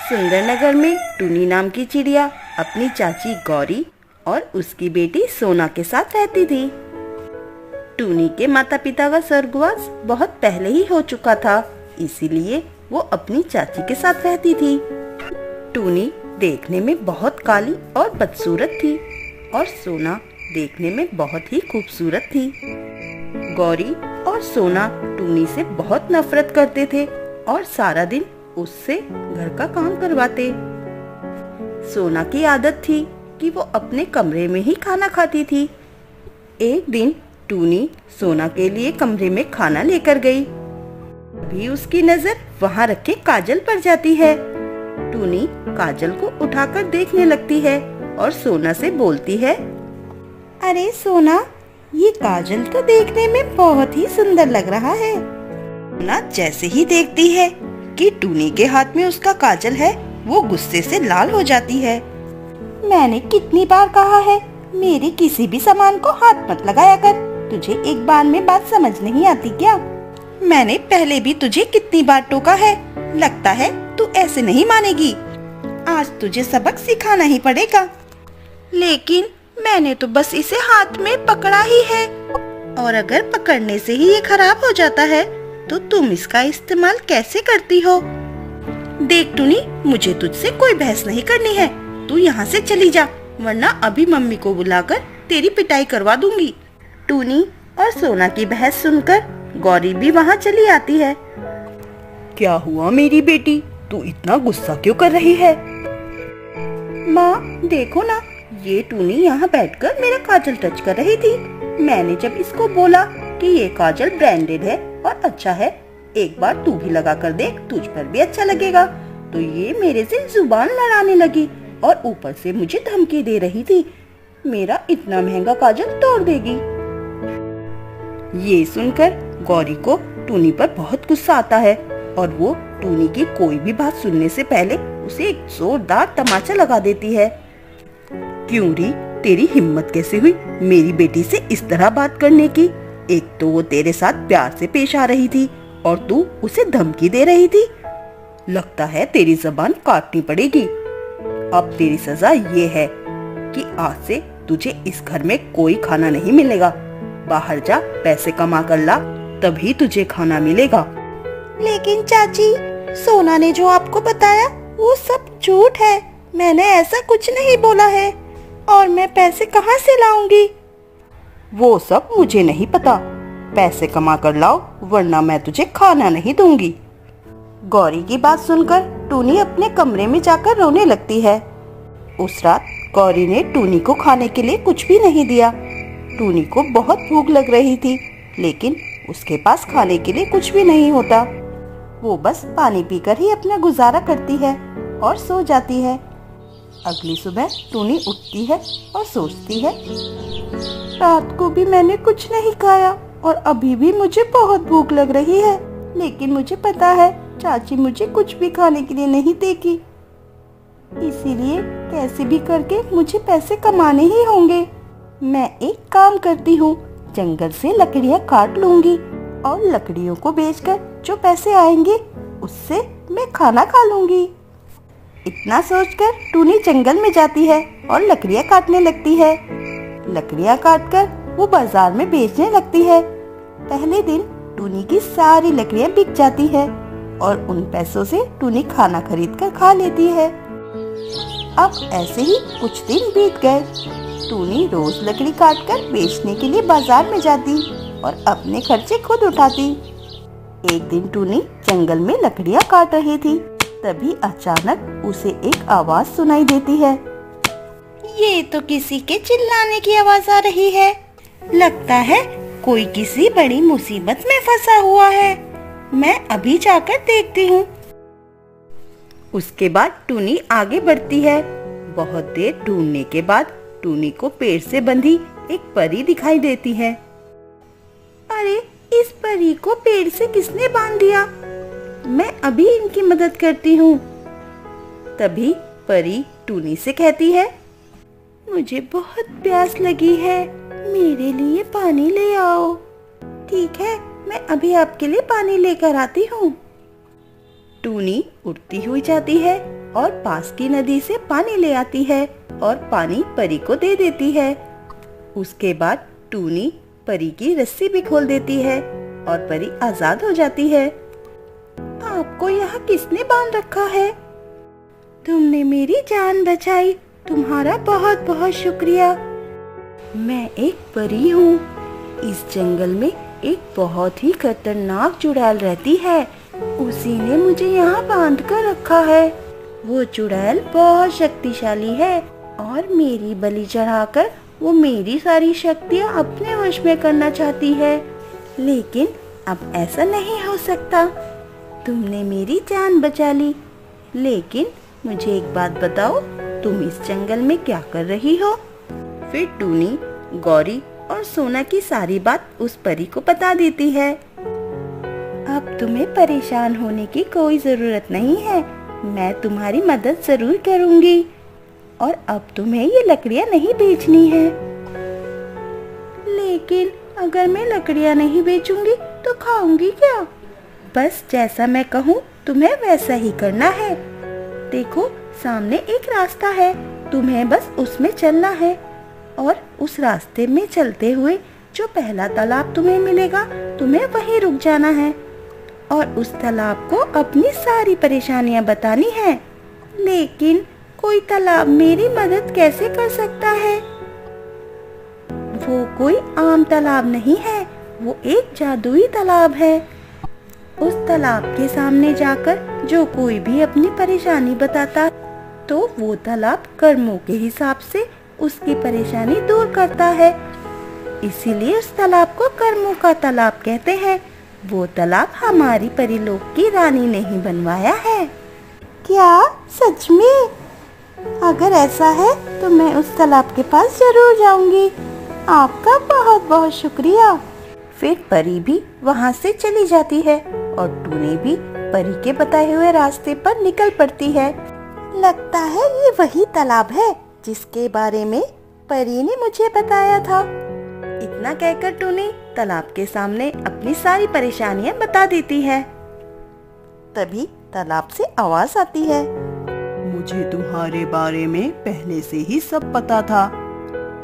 सुंदरनगर में टूनी नाम की चिड़िया अपनी चाची गौरी और उसकी बेटी सोना के साथ रहती थी। टूनी के माता पिता का स्वर्गवास बहुत पहले ही हो चुका था, इसीलिए वो अपनी चाची के साथ रहती थी। टूनी देखने में बहुत काली और बदसूरत थी और सोना देखने में बहुत ही खूबसूरत थी। गौरी और सोना टूनी से बहुत नफरत करते थे और सारा दिन उससे घर का काम करवाते। सोना की आदत थी कि वो अपने कमरे में ही खाना खाती थी। एक दिन टूनी सोना के लिए कमरे में खाना लेकर गई। अभी उसकी नजर वहां रखे काजल पर जाती है। टूनी काजल को उठाकर देखने लगती है और सोना से बोलती है, अरे सोना, ये काजल तो देखने में बहुत ही सुंदर लग रहा है। सोना जैसे ही देखती है कि टूनी के हाथ में उसका काजल है, वो गुस्से से लाल हो जाती है। मैंने कितनी बार कहा है, मेरे किसी भी सामान को हाथ मत लगाया कर। तुझे एक बार में बात समझ नहीं आती क्या? मैंने पहले भी तुझे कितनी बार टोका है, लगता है तू ऐसे नहीं मानेगी। आज तुझे सबक सिखाना ही पड़ेगा। लेकिन मैंने तो बस इसे हाथ में पकड़ा ही है, और अगर पकड़ने से ही ये खराब हो जाता है तो तुम इसका इस्तेमाल कैसे करती हो? देख टूनी, मुझे तुझसे कोई बहस नहीं करनी है। तू यहाँ से चली जा, वरना अभी मम्मी को बुलाकर तेरी पिटाई करवा दूंगी। टूनी और सोना की बहस सुनकर गौरी भी वहाँ चली आती है। क्या हुआ मेरी बेटी, तू इतना गुस्सा क्यों कर रही है? माँ देखो ना, ये टूनी यहाँ बैठकर मेरा काजल टच कर रही थी। मैंने जब इसको बोला कि ये काजल ब्रांडेड है और अच्छा है, एक बार तू भी लगा कर देख, तुझ पर भी अच्छा लगेगा, तो ये मेरे से जुबान लड़ाने लगी और ऊपर से मुझे धमकी दे रही थी, मेरा इतना महंगा काजल तोड़ देगी। ये सुनकर गौरी को टूनी पर बहुत गुस्सा आता है और वो टूनी की कोई भी बात सुनने से पहले उसे एक जोरदार तमाचा लगा देती है। क्यों री, तेरी हिम्मत कैसे हुई मेरी बेटी से इस तरह बात करने की? एक तो वो तेरे साथ प्यार से पेश आ रही थी और तू उसे धमकी दे रही थी। लगता है तेरी जबान काटनी पड़ेगी। अब तेरी सजा ये है कि आज से तुझे इस घर में कोई खाना नहीं मिलेगा। बाहर जा, पैसे कमा कर ला, तभी तुझे खाना मिलेगा। लेकिन चाची, सोना ने जो आपको बताया वो सब झूठ है। मैंने ऐसा कुछ नहीं बोला है, और मैं पैसे कहाँ से लाऊंगी? वो सब मुझे नहीं पता। पैसे कमा कर लाओ, वरना मैं तुझे खाना नहीं दूंगी। गौरी की बात सुनकर टूनी अपने कमरे में जाकर रोने लगती है। उस रात गौरी ने टूनी को खाने के लिए कुछ भी नहीं दिया। टूनी को बहुत भूख लग रही थी, लेकिन उसके पास खाने के लिए कुछ भी नहीं होता। वो बस पानी पीकर ही अपना गुजारा करती है और सो जाती है। अगली सुबह टूनी उठती है और सोचती है, रात को भी मैंने कुछ नहीं खाया और अभी भी मुझे बहुत भूख लग रही है, लेकिन मुझे पता है चाची मुझे कुछ भी खाने के लिए नहीं देगी, इसीलिए कैसे भी करके मुझे पैसे कमाने ही होंगे। मैं एक काम करती हूँ, जंगल से लकड़ियाँ काट लूंगी और लकड़ियों को बेचकर जो पैसे आएंगे उससे मैं खाना खा लूंगी। इतना सोचकर टूनी जंगल में जाती है और लकड़ियाँ काटने लगती है। लकड़ियाँ काटकर वो बाजार में बेचने लगती है। पहले दिन टूनी की सारी लकड़ियाँ बिक जाती है और उन पैसों से टूनी खाना खरीद कर खा लेती है। अब ऐसे ही कुछ दिन बीत गए। टूनी रोज लकड़ी काटकर बेचने के लिए बाजार में जाती और अपने खर्चे खुद उठाती। एक दिन टूनी जंगल में लकड़ियाँ काट रही थी, तभी अचानक उसे एक आवाज सुनाई देती है। ये तो किसी के चिल्लाने की आवाज आ रही है। लगता है कोई किसी बड़ी मुसीबत में फंसा हुआ है। मैं अभी जाकर देखती हूँ। उसके बाद टूनी आगे बढ़ती है। बहुत देर ढूंढने के बाद टूनी को पेड़ से बंधी एक परी दिखाई देती है। अरे, इस परी को पेड़ से किसने बांध दिया? मैं अभी इनकी मदद करती हूँ। तभी परी टूनी से कहती है, मुझे बहुत प्यास लगी है, मेरे लिए पानी ले आओ। ठीक है, मैं अभी आपके लिए पानी लेकर आती हूँ। टूनी उड़ती हुई जाती है और पास की नदी से पानी ले आती है और पानी परी को दे देती है। उसके बाद टूनी परी की रस्सी भी खोल देती है और परी आजाद हो जाती है। आपको यहाँ किसने बांध रखा है? तुमने मेरी जान बचाई, तुम्हारा बहुत बहुत शुक्रिया। मैं एक परी हूँ। इस जंगल में एक बहुत ही खतरनाक चुड़ैल रहती है, उसी ने मुझे यहाँ बांध कर रखा है। वो चुड़ैल बहुत शक्तिशाली है और मेरी बलि चढ़ाकर वो मेरी सारी शक्तियाँ अपने वश में करना चाहती है, लेकिन अब ऐसा नहीं हो सकता। तुमने मेरी जान बचा ली, लेकिन मुझे एक बात बताओ, तुम इस जंगल में क्या कर रही हो? फिर टूनी गौरी और सोना की सारी बात उस परी को बता देती है। अब तुम्हें परेशान होने की कोई जरूरत नहीं है, मैं तुम्हारी मदद जरूर करूंगी। और अब तुम्हें ये लकड़ियाँ नहीं बेचनी है। लेकिन अगर मैं लकड़ियाँ नहीं बेचूंगी तो खाऊंगी क्या? बस जैसा मैं कहूँ तुम्हें वैसा ही करना है। देखो सामने एक रास्ता है, तुम्हें बस उसमें चलना है और उस रास्ते में चलते हुए जो पहला तालाब तुम्हें मिलेगा, तुम्हें वहीं रुक जाना है और उस तालाब को अपनी सारी परेशानियां बतानी है। लेकिन कोई तालाब मेरी मदद कैसे कर सकता है? वो कोई आम तालाब नहीं है, वो एक जादुई तालाब है। उस तालाब के सामने जाकर जो कोई भी अपनी परेशानी बताता तो वो तालाब कर्मों के हिसाब से उसकी परेशानी दूर करता है, इसीलिए उस तालाब को कर्मों का तालाब कहते हैं। वो तालाब हमारी परीलोक की रानी ने ही बनवाया है। क्या सच में? अगर ऐसा है तो मैं उस तालाब के पास जरूर जाऊंगी। आपका बहुत बहुत शुक्रिया। फिर परी भी वहाँ से चली जाती है और टूनी भी परी के बताए हुए रास्ते पर निकल पड़ती है। लगता है ये वही तालाब है जिसके बारे में परी ने मुझे बताया था। इतना कहकर टूनी तालाब के सामने अपनी सारी परेशानियां बता देती है। तभी तालाब से आवाज आती है, मुझे तुम्हारे बारे में पहले से ही सब पता था।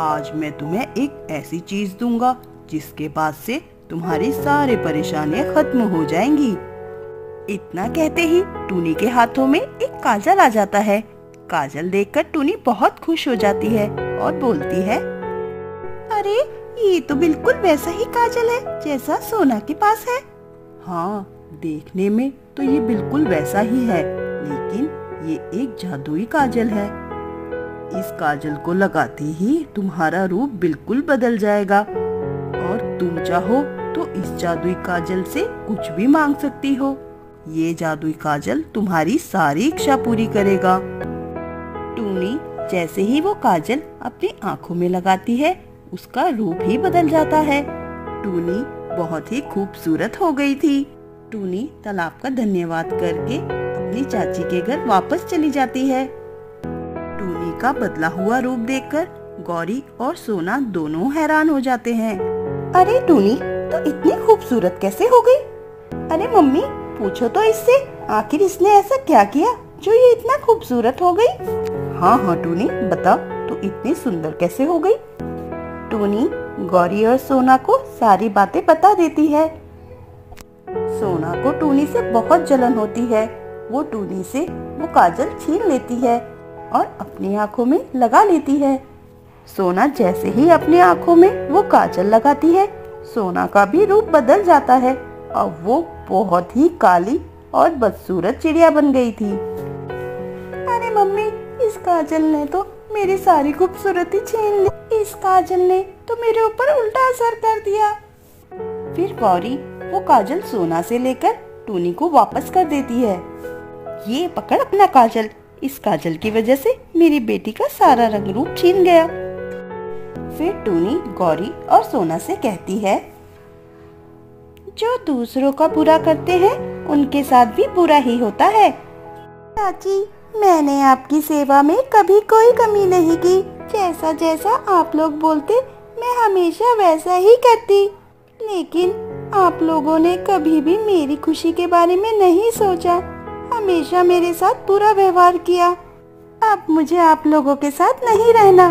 आज मैं तुम्हें एक ऐसी चीज दूंगा जिसके बाद से तुम्हारी सारी परेशानियां खत्म हो जाएंगी। इतना कहते ही टूनी के हाथों में एक काजल आ जाता है। काजल देखकर टूनी बहुत खुश हो जाती है और बोलती है, अरे ये तो बिल्कुल वैसा ही काजल है जैसा सोना के पास है। हाँ, देखने में तो ये बिल्कुल वैसा ही है, लेकिन ये एक जादुई काजल है। इस काजल को लगाते ही तुम्हारा रूप बिल्कुल बदल जाएगा और तुम चाहो तो इस जादुई काजल से कुछ भी मांग सकती हो। ये जादुई काजल तुम्हारी सारी इच्छा पूरी करेगा। टूनी जैसे ही वो काजल अपनी आँखों में लगाती है, उसका रूप ही बदल जाता है। टूनी बहुत ही खूबसूरत हो गई थी। टूनी तालाब का धन्यवाद करके अपनी चाची के घर वापस चली जाती है। टूनी का बदला हुआ रूप देखकर गौरी और सोना दोनों हैरान हो जाते हैं। अरे टूनी तो इतनी खूबसूरत कैसे हो गई? अरे मम्मी पूछो तो इससे, आखिर इसने ऐसा क्या किया जो ये इतना खूबसूरत हो गई? हाँ हाँ टूनी बता, तू इतनी सुंदर कैसे हो गई? टूनी गौरी और सोना को सारी बातें बता देती है। सोना को टूनी से बहुत जलन होती है। वो टूनी से वो काजल छीन लेती है और अपनी आँखों में लगा लेती है। सोना जैसे ही अपनी आँखों में वो काजल लगाती है, सोना का भी रूप बदल जाता है और वो बहुत ही काली और बदसूरत चिड़िया बन गई थी। अरे मम्मी, इस काजल ने तो मेरी सारी खूबसूरती छीन ली। इस काजल ने तो मेरे ऊपर उल्टा असर कर दिया। फिर गौरी वो काजल सोना से लेकर टूनी को वापस कर देती है। ये पकड़ अपना काजल, इस काजल की वजह से मेरी बेटी का सारा रंग रूप छीन गया। फिर टूनी गौरी और सोना से कहती है, जो दूसरों का बुरा करते हैं उनके साथ भी बुरा ही होता है। चाची, मैंने आपकी सेवा में कभी कोई कमी नहीं की। जैसा जैसा आप लोग बोलते मैं हमेशा वैसा ही करती, लेकिन आप लोगों ने कभी भी मेरी खुशी के बारे में नहीं सोचा। हमेशा मेरे साथ बुरा व्यवहार किया। अब मुझे आप लोगों के साथ नहीं रहना।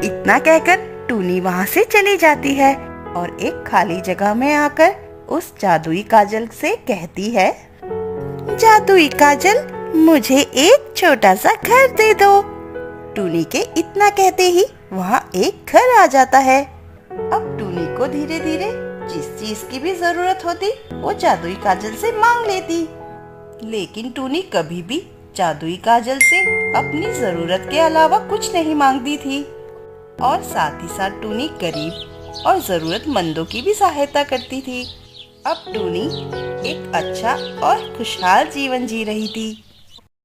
इतना कहकर टूनी वहाँ से चली जाती है और एक खाली जगह में आकर उस जादुई काजल से कहती है, जादुई काजल, मुझे एक छोटा सा घर दे दो। टूनी के इतना कहते ही वहाँ एक घर आ जाता है। अब टूनी को धीरे धीरे जिस चीज की भी जरूरत होती वो जादुई काजल से मांग लेती, लेकिन टूनी कभी भी जादुई काजल से अपनी जरूरत के अलावा कुछ नहीं मांगती थी। और साथ ही साथ टूनी गरीब और जरूरतमंदों की भी सहायता करती थी। अब टूनी एक अच्छा और खुशहाल जीवन जी रही थी।